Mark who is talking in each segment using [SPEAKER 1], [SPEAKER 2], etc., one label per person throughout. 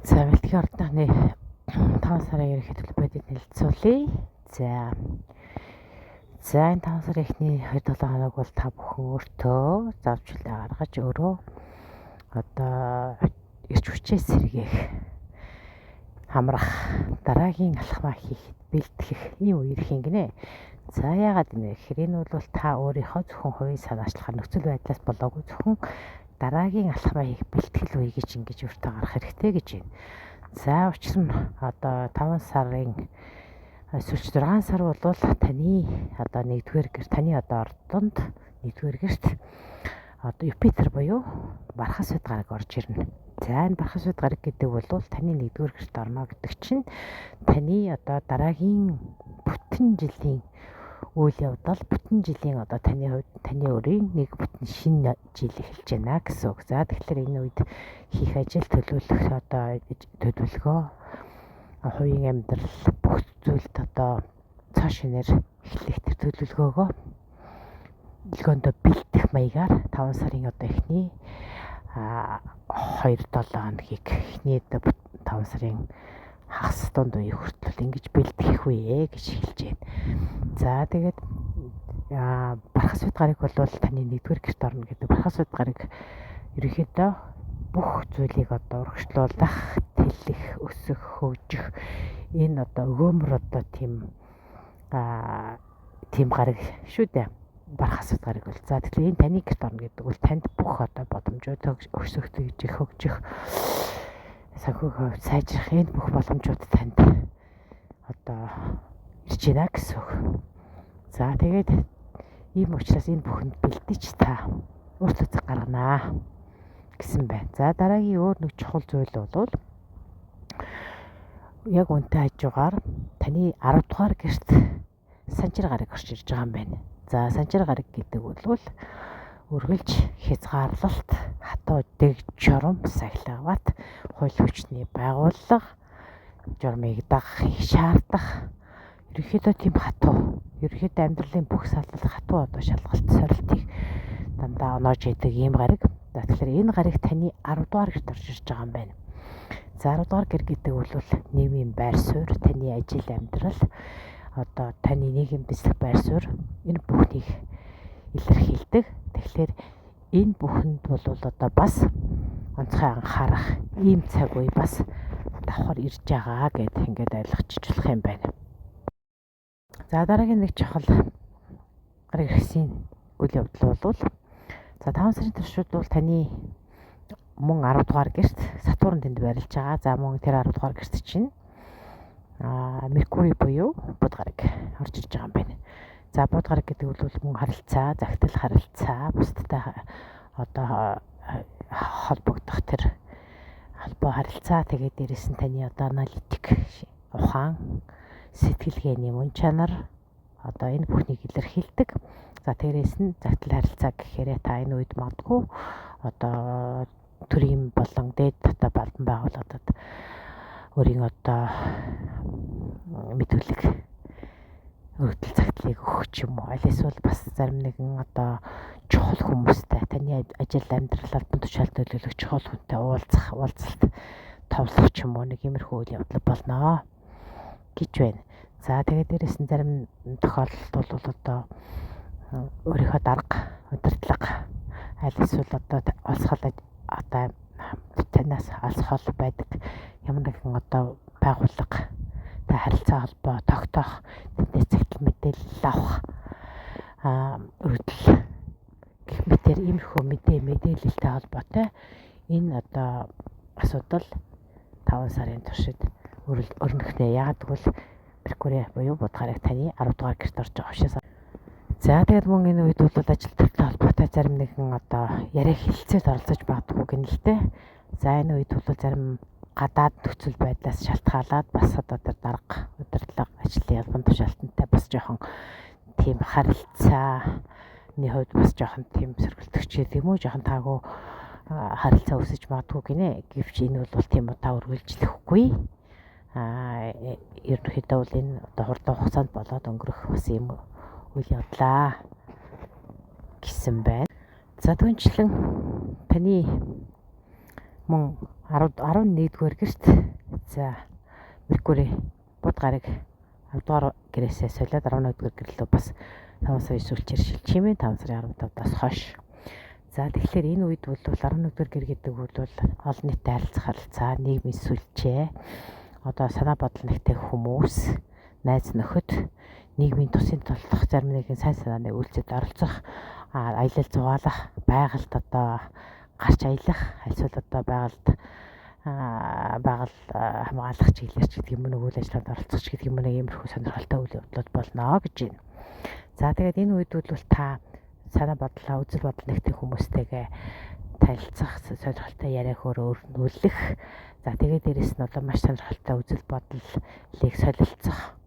[SPEAKER 1] За бэлтгэн ордны 5 сарын ерөнхий төлбөрөдд нэлцүүлье. За энэ 5 сарын эхний 2-7 хоног бол та бүхэн өөртөө зарчилгаа гаргаж өөрөө одоо ирч хүчээ сэргээх, хамрах, дараагийн алхмаа хийхэд бэлтгэх ийм үе ирэх юм гинэ. За яагаад гэнэ гэхээр энэ бол та өөрийнхөө зөвхөн хувийн санаачлахаар нөхцөл байдлаас болоогүй зөвхөн дараагийн алхмаа хийх бэлтгэл үе гэж ингэж өөртөө гарах хэрэгтэй гэж байна. За учир нь одоо 5 сарын сүүлч 6 сар бол таны одоо 1-р гэрт, таны одоо ордонд 1-р гэрт одоо Юпитер буюу Бархас Бэд гараг орж ирнэ. За энэ Бархас Бэд гараг гэдэг бол таны 1-р гэрт орно гэдэг чинь таны одоо дараагийн бүтэн жилийн үйл явдал, бүтэн жилийн одоо таны хувьд таны өөрийн нэг бүтэн шинэ жил эхэлж байна гэсэн үг. За тэгэхээр энэ үед хийх ажил, төлөвлөх одоо төлөвлөгөө, хувийн амьдрал бүх зүйлд одоо цааш шинээр эхлэх тэр төлөвлөгөөгөө бэлдэх маягаар 5 сарын одоо эхний 2-7 хоногийг эхний 5 сарын хагас дунд үе хүртэл ингэж бэлтгэх үе гэж хэлж байна. За тэгээд Бархас Бэд гараг бол таны 1-р гэрт орно гэдэг. Бархас Бэд гараг ерөнхийдөө бүх зүйлийг одоо урагшлуулах, тэлэх, өсөх, хөгжих энэ одоо өгөөмөр одоо тийм гараг шүү дээ. Бархас Бэд гараг бол. За тэгэхээр энэ таны гэрт орно гэдэг бол танд бүх одоо боломжууд өсөх, тэгжих, хөгжих, санхүүгийн сайжрах энэ бүх боломжууд танд одоо ирж байна гэсэн үг. За тэгээд ийм учраас энэ бүхэнд бэлдэж та өөртөө цаг гарганаа гэсэн байна. За дараагийн өөр нэг чухал зүйл бол яг үнтэй хажуугаар таны 10 дугаар гэрт Санчир гараг орж ирж байгаа юм байна. За Санчир гараг гэдэг бол үргэлж хязгаарлалт, хатуу дэг журам сахилгават хууль хүчний байгууллага журмыг дагахыг шаардах ерөнхийдөө тийм хатуу, ерөнхийдөө амьдралын бүх салбарт хатуу одоо шалгалт сорилтыг дандаа оноож идэг ийм гараг. За тэгэхээр энэ гараг таны 10 дугаар гэрт орж ирж байгаа юм байна. За 10 дугаар гэр гэдэг бол нийгмийн байр суурь, таны ажил, амьдрал, одоо таны нийгэм дэслэх байр суурь энэ бүхнийг илэрхийлдэг. Тэгэхээр энэ бүхэнд бол одоо бас онцгой анхаарах ийм цаг үе бас давхар ирж байгаа гэдээ ингээд ойлгочих болох юм байна. За дараагийн нэг чухал гараг ирсэн үйл явдал бол за 5 сарын туршид бол таны мөн 10 дугаар гэрт Сатурн тэнд байрлаж байгаа. За мөн тэр 10 дугаар гэрт чинь Меркурий буюу Буд гараг орж ирж байгаа юм байна. За Буд гараг гэдэг бол мөн харилцаа, захидал харилцаа, бусдтай одоо холбогдох тэр холбоо харилцаа, тэгээд дээрэс нь таны одоо аналитик ухаан, сэтгэлгээний мөн чанар одоо энэ бүхнийг илэрхийлдэг. За дээрэс нь захидал харилцаа гэхээр та энэ үед магадгүй одоо төрийн болон дээд одоо балдан байгууллагад өөрийн одоо мэдүүлэг өгдөл загтлыг өгөх ч юм уу. Аль эсвэл бас зарим нэгэн одоо чухал хүмүүстэй таны ажил, амьдрал, албан тушаал төлөөлөх чухал хүнтэй уулзалт товлох ч юм уу нэг иймэрхүү үйл явдал болно гэж байна. За тэгээд дээрэс нь зарим тохиолдолд бол одоо өөрийнхөө дарга, удирдлага аль эсвэл одоо олсгол одоо танаас олсгол байдаг ямар нэгэн одоо байгууллага та харилцаа холбоо тогтоох, тэндээс захидал мэдээлэл авах өгдөл гэх мэтэр иймэрхүү мэдээлэлтэй холбоотой энэ одоо асуудал 5 сарын туршид өрнөхнэ. Яагаад гэвэл Меркурий буюу Буд гараг таны 10 дугаар гэрт орж байгаа учраас. За тэгээд мөн энэ үед бол ажил төрөлтэй холбоотой зарим нэгэн одоо яриа хэлцээд оролцож магадгүй гэнэ л дээ. За энэ үед бол зарим гадаад нөхцөл байдлаас шалтгаалаад бас одоо тэр дарга, удирдлага, ажлын албан тушаалтантай бас жоохон тийм харилцааны хувьд бас жоохон тийм сөргөлтөгч юм уу, жоохон таагүй харилцаа үүсэж магадгүй гинэ. Гэвч энэ бол тийм удаа үргэлжлэхгүй. Ерөнхийдөө бол энэ одоо хурдан хугацаанд болоод өнгөрөх бас юм үйл явдлаа гэсэн байна. За түүнчлэн таны мөн 11-р гэрт за Меркури бод гарыг 10-р гэрээсээ солиод 11-р гэрлөө бас 5 сарын сүүлчээр шилжихимээ 5 сарын 15-аас хойш. За тэгэхээр энэ үед бол 11-р гэр гэдэг бол олон нийтэд харилцаа, нийгмийн сүлжээ, одоо санаа бодол нэгтэй хүмүүс, найз нөхөд, нийгмийн тусын толгох зарим нэгэн сайн санааны үйлчлэлд оролцох, аялал зугаалах, байгальд одоо гарч аялах, альсвал одоо байгаль хамгаалах чиглэлч гэдэг юм уу, үйл ажиллагаанд оролцох ч гэдэг юм уу, иймэрхүү сонирхолтой үйл явдлууд болно гэж байна. За тэгээд энэ үед бол та санаа бодлоо үзэл бодол нэгтэй хүмүүстэйгээ танилцах, сонирхолтой яриа хөөрөлөх. За тэгээд дээрэс нь одоо маш сонирхолтой үзэл бодлыг солилцох.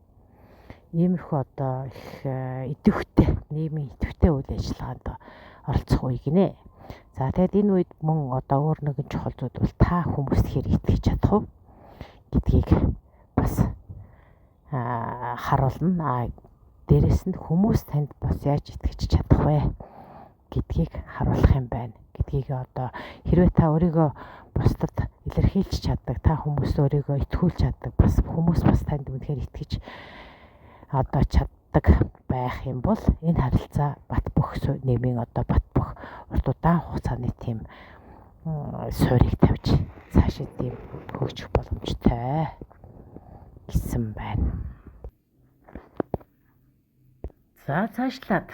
[SPEAKER 1] Иймэрхүү одоо их идэвхтэй, нийгмийн идэвхтэй үйл ажиллагаанд оролцох үе гинэ. За тэгээд энэ үед мөн одоо өөр нэгэн чухал зүйл бол та хүмүүст хэрэг итгэж чадах уу гэдгийг бас харуулна. Дээрэс нь хүмүүс танд бас яаж итгэж чадах вэ гэдгийг харуулах юм байна. Гэдгийг одоо хэрвээ та өөрийгөө бусдад илэрхийлж чаддаг, та хүмүүст өөрийгөө итгүүлж чаддаг, бас хүмүүс бас танд үнэхээр итгэж одоо чаддаг байх юм бол энэ харилцаа бат бөх нийгмийн одоо бат бөх урт удаан хугацааны тийм суурийг тавьж цаашид тийм хөгжих боломжтой гэсэн байна. За цаашлаад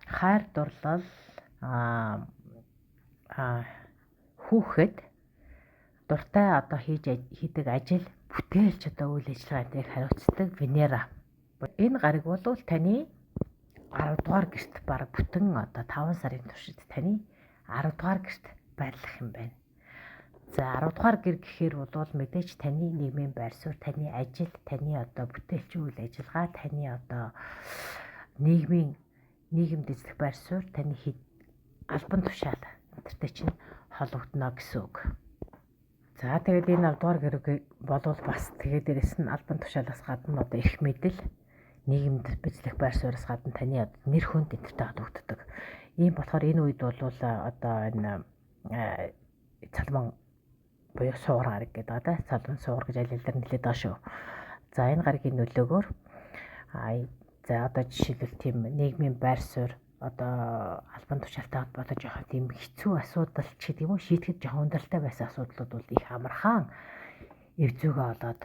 [SPEAKER 1] хайр дурлал хүүхэд дуртай одоо хийдэг ажил, бүтээлч одоо үйл ажиллагаанд хариуцдаг Венера. Энэ гариг бол таны 10 дугаар гэрт баг бүтэн одоо 5 сарын туршид таны 10 дугаар гэрт байрлах юм байна. За 10 дугаар гэр гэхээр бол мэдээж таны нийгмийн байр суурь, таны ажил, таны одоо бүтээлч үйл ажиллагаа, таны одоо нийгэмд эзлэх байр суурь, таны албан тушаал энтертэй чинь холбогдно гэсэн үг. За тэгээд энэ 10 дугаар гэр болвол бас тэгээд дээрэс нь албан тушаалаас гадна одоо эрх мэдэл, нийгэмд эзлэх байр сууриас гадна таны нэр хүнд энтертэй холбогддог. Ийм болохоор энэ үед бол одоо энэ цалман буюу суур гараг гэдэг одоо цалман суур гэж аль аль нэлээд байгаа шүү. За энэ гарагийн нөлөөгөөр за одоо жишээлбэл тийм нийгмийн байр суурь одоо албан тушаалтай холбоотой жоохон тийм хэцүү асуудал ч гэдэг юм уу, шийдэхэд жоохон ундралтай байсан асуудлууд бол их амархан эв зүгээ олоод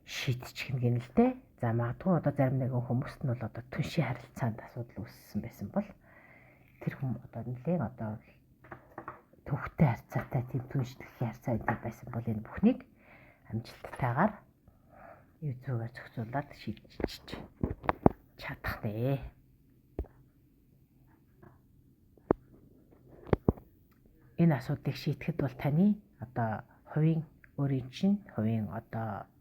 [SPEAKER 1] шийдчих гэнэ л дээ. За магадгүй одоо зарим нэгэн хүмүүст нь бол одоо түншийн харилцаанд асуудал үүссэн байсан бол тэр хүмүүс одоо нэлээд одоо төвхтэй харьцаатай тийм түншлэхийн харьцаа энэ байсан бол энэ бүхнийг амжилттайгаар эв зүгээр зохицуулаад шийдчих чадах нэ. Энэ асуудлыг шийдэхэд бол таны одоо өөрийн чинь хувийн одоо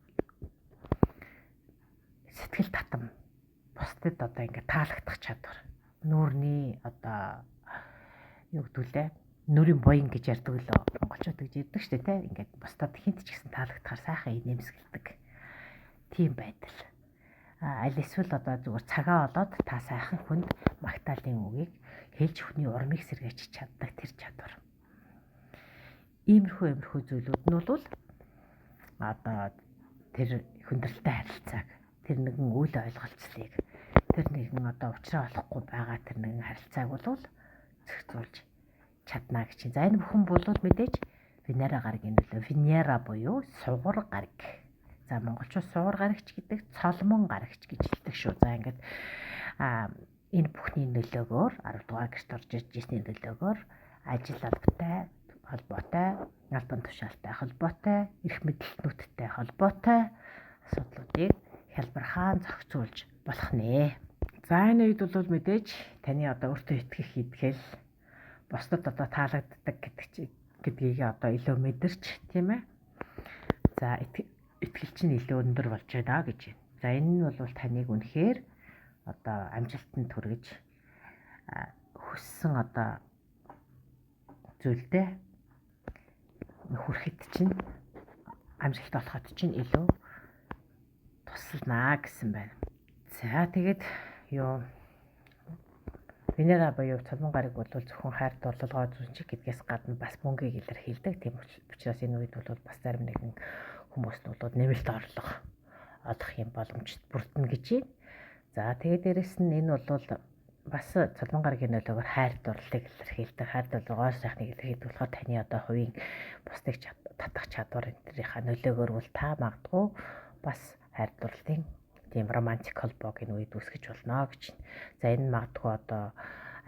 [SPEAKER 1] сэтгэл татам, бусдад одоо ингээд таалагдах чадвар, нүүрний одоо юу гэдгүүлээ, нүрийн буян гэж ярьдаг лөө монголчууд гэж ярьдаг шүү дээ, тэ ингээд бусдад хинт ч гэсэн таалагдахаар сайхан нэмсгэлдэг тийм байдал. Аль эсвэл одоо зүгээр цагаа олоод та сайхан хүнд магтаалын үгийг хэлж хүний урмыг сэргээж чаддаг тэр чадвар. Иймэрхүү зүйлүүд нь бол одоо тэр хүндрэлтэй харилцааг, тэр нэгэн үйл ойлголцлыг, тэр нэгэн одоо уучраа олохгүй байгаа тэр нэгэн харилцааг бол зохицуулж чадна гэж. За энэ бүхэн бол мэдээж Венера гарагийн нөлөө. Венера буюу сугар гараг. За монголчууд сугар гарагч гэдэг, цолмон гарагч гэж хэлдэг шүү. За ингээд энэ бүхний нөлөөгөөр 10 дугаар гэрт орж ирсний нөлөөгөөр ажил албатай холбоотой, албан тушаалтай холбоотой, эрх мэдэлтнүүдтэй холбоотой асуудлуудыг хялбархан зохицуулж болох нэ. За энэ үед бол мэдээж таны одоо өөртөө итгэх идгэл, бусдад одоо таалагддаг гэдгийг одоо илүү мэдэрч, тийм ээ. За итгэл чинь илүү өндөр болж байна гэж байна. За энэ нь бол таныг үнэхээр одоо амжилтанд хүргэж хүссэн одоо зүйлдээ хүрэхэд чинь амжилт олоход чинь илүү тусалнаа гэсэн байна. За тэгээд Венера буюу цолмон гариг бол зөвхөн хайр дурлалгоо зүнчиг гэдгээс гадна бас мөнгийг илэрхийлдэг. Тийм учраас энэ үед бол бас зарим нэгэн хүмүүст бол нэмэлт орлого олох юм боломжтой бүрдэнэ гэж байна. За тэгээд дээрэс нь энэ бол бас цолмон гаригийн нөлөөгөөр хайр дурлалыг илэрхийлдэг. Хайр дурлалгоо сайхныг илэрхийлдэг болохоор таны одоо хувийн бусдыг татах чадвар энтрийнхаа нөлөөгөөр бол та магадгүй бас хайр дурлалын тийм романтик холбоог энэ үед үүсгэж болно гэж. За энэ магадгүй одоо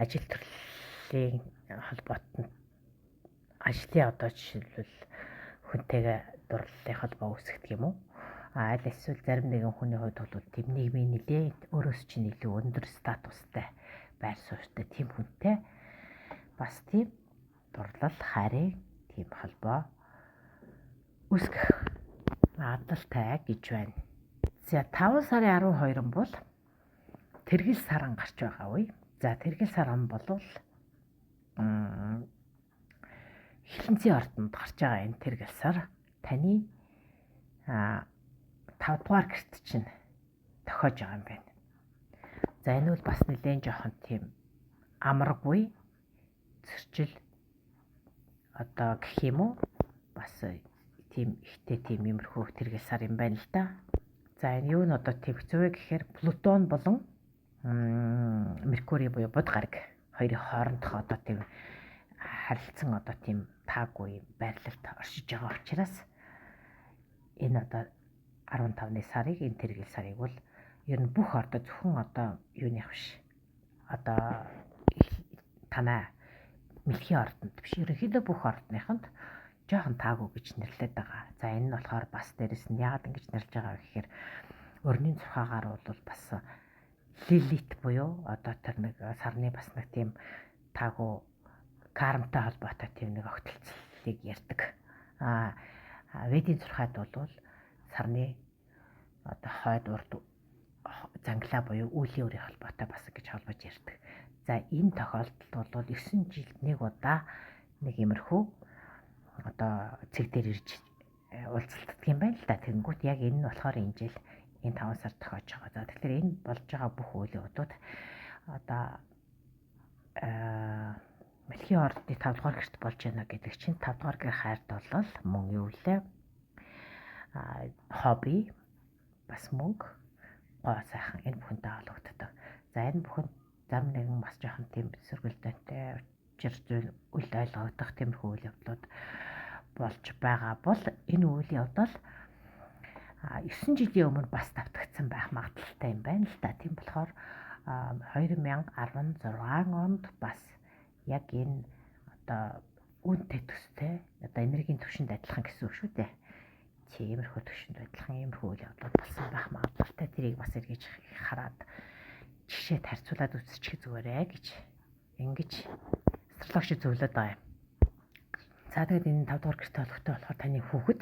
[SPEAKER 1] ажил төрлийн холбоотой ажлын одоо жишээлбэл хүнтэйгээ дурлалын холбоо үүсгэх юм уу? Аль эсвэл зарим нэгэн хүний хувьд бол тийм нийгмийн нэлээд өөрөөс чинь илүү өндөр статустай байр суурьтай тийм хүнтэй бас тийм дурлал хайрын тийм холбоо үүсгэх магадлалтай гэж байна. За 5 сарын 12 бол тэргэл саран гарч байгаа үе. За тэргэл саран бол хилэнцгийн ордонд гарч байгаа энэ тэргэл сар таны 5 дугаар гэрт чинь тохиож байгаа юм байна. За энэ бол бас нэлээд жоохон тийм амаргүй зөрчил одоо гэх юм уу? Бас тийм ихтэй тийм юмрхүү тэргэл сар юм байна л да. За энэ юу н одоо төвцөө гэхээр Плутон болон Меркурий буюу бод гариг хоёрын хоорондох одоо тийм харилцсан одоо тийм таагүй байрлалд оршиж байгаа учраас энэ одоо 15-ны сарыг энэ тэргэл сарыг бол ер нь бүх ордоо зөвхөн одоо юуных биш. Одоо танай мэлхийн ордонд биш. Ерөнхийдөө бүх ордныханд жоохон таагүй гэж нэрлэдэг байгаа. За энэ нь болохоор бас дээрэс нь яагаад ингэж нэрлэж байгаа гэхээр өрнийн цухаагаар бол бас Лилит буюу одоо тэр нэг сарны бас нэг тийм таагүй кармтай холбоотой тийм нэг огтлцлыг ярьдаг. Ведийн зурхайд бол сарны одоо хойд урд занглаа буюу үлийн өрийн холбоотой бас гэж холбож ярьдаг. За энэ тохиолдолд бол 9 жилд нэг удаа нэг иймэрхүү одоо цэг дээр ирж уулзалтдаг юм байна л да. Тэнгүүт яг энэ нь болохоор энэ жил энэ 5 сар тохиож байгаа. За тэгэхээр энэ болж байгаа бүх үйл явдлууд одоо мэлхийн ордны 5 дугаар гэрт болж байна гэдэг чинь 5 дугаар гэр хайрт бол мөн юу вэ? Хобби бас мөнгө гоо сайхан энэ бүхэнтэй холбогддог. За энэ бүхэн зам нэгэн бас жоохон тийм сөргөлдөөнтэй учир зүйл үл ойлгогдох тиймэрхүү үйл явдлууд болж байгаа бол энэ үйл явдал 9 жилийн өмнө бас давтагдсан байх магадaltaй юм байна л да. Тийм болохоор 2016 онд бас яг энэ одоо үнэтэй төстэй одоо энергийн түвшинд адилхан гэсэн үг шүү дээ. Тиймэрхүү түвшинд адилхан иймэрхүү үйл явдал болсон байх магадaltaй. Тэрийг бас эргэж хараад жишээд харьцуулаад үзчих зүгээрээ гэж ингэж астрологч зөвлөд байгаа юм. За тэгээд энэ 5 дугаар гэрт холбоотой болохоор таны хүүхэд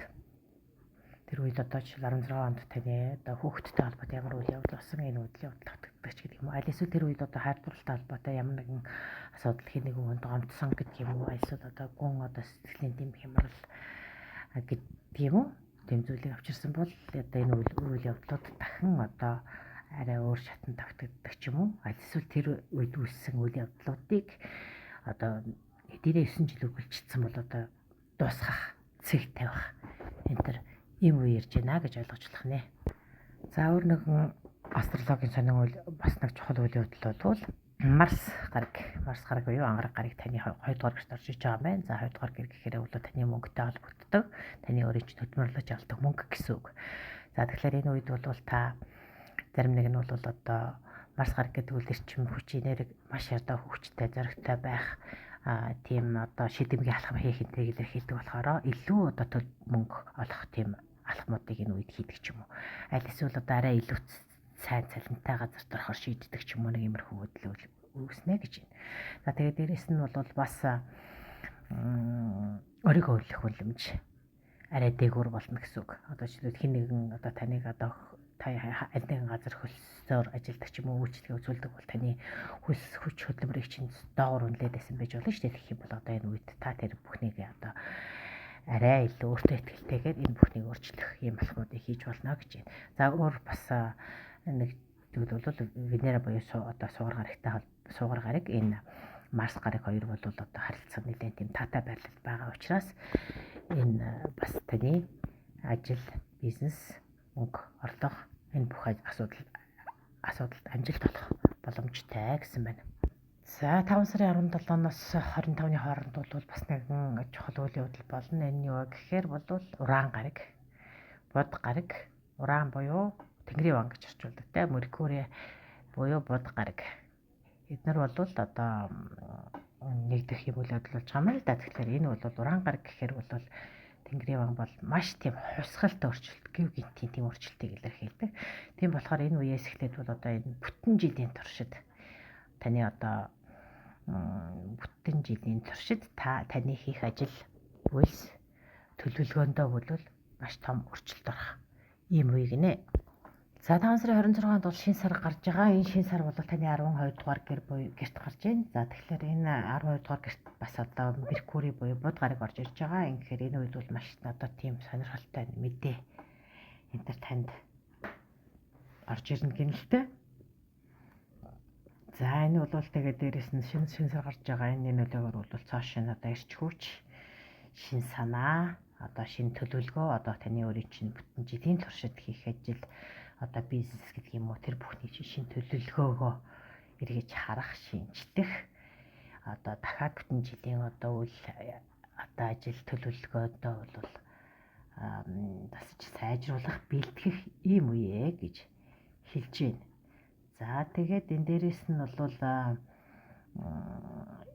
[SPEAKER 1] тэр үед одоо жишээл 16 онд таны одоо хүүхэдтэй холбоотой ямар үйл явдал болсон энэ үйл явдал татдаг ч гэдэг юм уу. Аль эсвэл тэр үед одоо хайр дурлалтай холбоотой ямар нэгэн асуудал хин нэгэн хүнд гомдсон гэдэг юм уу. Аль эсвэл одоо гүн одоо сэтгэлийн дэм хямрал гэдэг юм уу. Тэм зүйлийг авчирсан бол одоо энэ үйл явдлууд дахин одоо арай өөр шатанд давтагддаг ч юм уу. Аль эсвэл тэр үед үүссэн үйл явдлуудыг одоо эдгээр 9 жил үргэлжилсэн бол одоо дуусгах, цэг тавих энэ төр юм уу ярьж байна гэж ойлгож болох нэ. За өөр нэгэн астрологийн сонин үйл бас нэг чухал үйл явдал бол Марс гараг буюу ангараг гараг таны 2 дугаар гэрт орж иж байгаа юм байна. За 2 дугаар гэр гэхээр бол таны мөнгөтэй холбогддог. Таны өөрийн ч хөдөлмөрлөж авдаг мөнгө гэсэн үг. За тэгэхээр энэ үед бол та зарим нэг нь бол одоо Марс гараг гэдэг үйл эрчим хүч энерги маш ядаа хүчтэй зоригтой байх тийм одоо шидэмгийн алхам хийх энтрийг илэрхийлдэг болохоор илүү одоо төл мөнгө олох тийм алхмуудыг энэ үед хийдэг ч юм уу. Аль эсвэл одоо арай илүү сайн цалинтай газар дөрөхөр шийддэг ч юм уу нэг иймэрхүү хөдөлгөөл үүснэ гэж байна. За тэгээд дээрэс нь бол бас өөрийгөө хөлөх үлэмж арай дээгүүр болно гэсэн үг. Одоо жишээлбэл хин нэгэн одоо таныг одоо та аль нэгэн газар хөлсөөр ажилладаг ч юм уу үйлчлэгээ үзүүлдэг бол таны хөлс хүч хөдөлмөрийг чинь доогуур үнэлээд байсан байж болно шүү дээ. Тэгэх юм бол одоо энэ үед та тэр бүхнийг одоо арай илүү өөртөө ихтэйгээр энэ бүхнийг өөрчлөх юм алхмуудыг хийж болно гэж байна. За өөр бас нэг зүйл бол Венера буюу одоо сугаар гарагтай суугар гараг энэ Марс гараг хоёр бол одоо харилцаа нэлээд тийм таатай байрлал байгаа учраас энэ бас таны ажил, бизнес, мөнгө, орлого энэ бүх асуудалд амжилт олох боломжтой гэсэн байна. За 5 сарын 17-ноос 25-ны хооронд бол бас нэгэн чухал үйл явдал болно. Энэ юу гэхээр бол уран гараг, бод гараг, уран буюу Тэнгэрийн ван гэж орчуулдаг те, Меркурий буюу бод гараг. Эднэр бол одоо нэгдэх юм үйл явдал болж байгаа юм л да. Тэгэхээр энэ бол уран гараг гэхээр бол Тэнгэрийн ван бол маш тийм хувьсгалтай өөрчлөлт, гів гинтийн тийм өөрчлөлтийг илэрхийлдэг. Тийм болохоор энэ үеэс эхлээд бол одоо энэ бүтэн жилийн туршид таны одоо бүтэн жилийн туршид таны хийх ажил, үйлс, төлөвлөгөөндөө бол маш том өөрчлөлт орох ийм үе гинэ. За 5 сарын 26-нд бол шинэ сар гарч байгаа. Энэ шинэ сар бол таны 12 дугаар гэрт гарч байна. За тэгэхээр энэ 12 дугаар гэрт бас одоо Меркурий буюу бод гараг орж ирж байгаа. Тэгэхээр энэ үед бол маш одоо тийм сонирхолтой мэдээ энэ төр танд орж ирнэ гэнэлтэй. За энэ бол тэгээд дээрэс нь шинэ сар гарч байгаа. Энэ нөлөөгөөр бол цааш шинэ одоо ирч хүч, шинэ санаа, одоо шинэ төлөвлөгөө, одоо таны өөрийн чинь бүтэн жилийн туршид хийх ажил, одоо бизнес гэдэг юм уу, тэр бүхний чинь шинэ төлөвлөгөөгөө эргэж харах, шинжлэх, одоо дахиад бүтэн жилийн одоо үйл одоо ажил төлөвлөгөөдөө бол бас сайжруулах, бэлтгэх ийм үе гэж хэлж байна. За тэгээд энэ дээрээс нь бол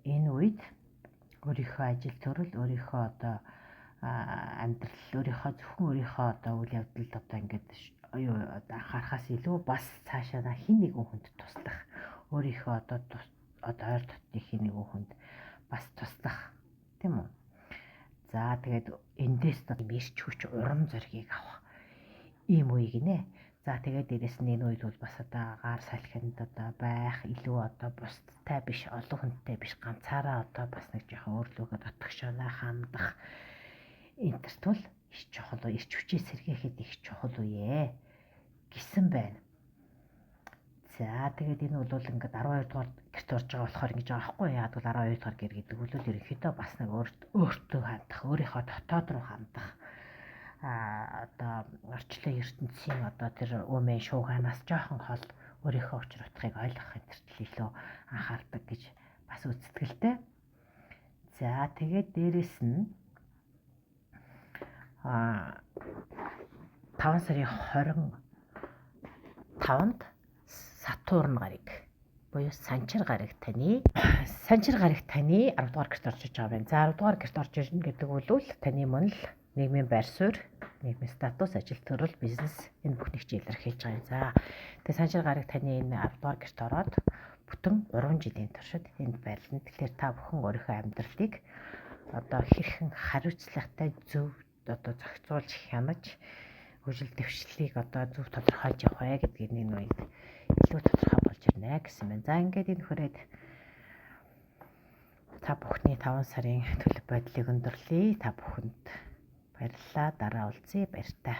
[SPEAKER 1] энэ үед өөрийнхөө ажил төрөл, өөрийнхөө одоо амьдрал, өөрийнхөө зөвхөн өөрийнхөө одоо үйл явдалд одоо ингээд анхаарахаас илүү бас цаашаа хин нэгэн хүнд туслах, өөрийнхөө одоо ойр дотны хин нэгэн хүнд бас туслах, тийм үү? За тэгээд эндээс ирч хүч, урам зоригийг авах ийм үе гинэ. За тэгээд дээрэс нь энэ үед бол бас одоо гар салхинд одоо байх, илүү одоо бусдтай биш, олон хүнтэй биш, ганцаараа одоо бас нэг жоохон өөрлөгөө дотгошооноо хандах энтерт бол их чухал, ирч хүчээ сэргээхэд их чухал үе гэсэн байна. За тэгээд энэ бол ингээд 12 дугаар гэрт орж байгаа болохоор ингэж байгаа байхгүй яа. Тэгвэл 12 дугаар гэр гэдэг бол ерөнхийдөө бас нэг өөртөө хандах, өөрийнхөө дотоод руу хандах, одоо орчлон ертөнцийн одоо тэр үмэн шууганаас жоохон хол өөрийнхөө учир утгыг ойлгох энтерт илүү анхаардаг гэж бас үзтгэлтэй. За тэгээд дээрэс нь 5 сарын 25-нд Сатурн гараг буюу санчир гараг таны 10 дугаар гэрт орж иж байгаа байна. За 10 дугаар гэрт орж ирнэ гэдэг бол таны мөн л нийгмийн байр суурь, нийгмийн статус, ажил төрөл, бизнес энэ бүхнийг чи илэрхийлж байгаа юм. За тэгээ санчир гараг таны энэ 10 дугаар гэрт ороод бүтэн 3 жилийн туршид энд байрлана. Тэгэхээр та бүхэн өөрийнхөө амьдралыг одоо хэрхэн хариуцлагатай зөв одоо зохицуулж, хянаж, хөгжил дэвшлийг одоо зөв тодорхойлж явах вэ гэдгийг энэ үед илүү тодорхой болж ирнэ гэсэн байна. За ингээд энэ хүрээд та бүхний 5 сарын төлөв байдлыг өндөрлөе. Та бүхэнд баярлалаа. Дараа уулзъя. Баяртай.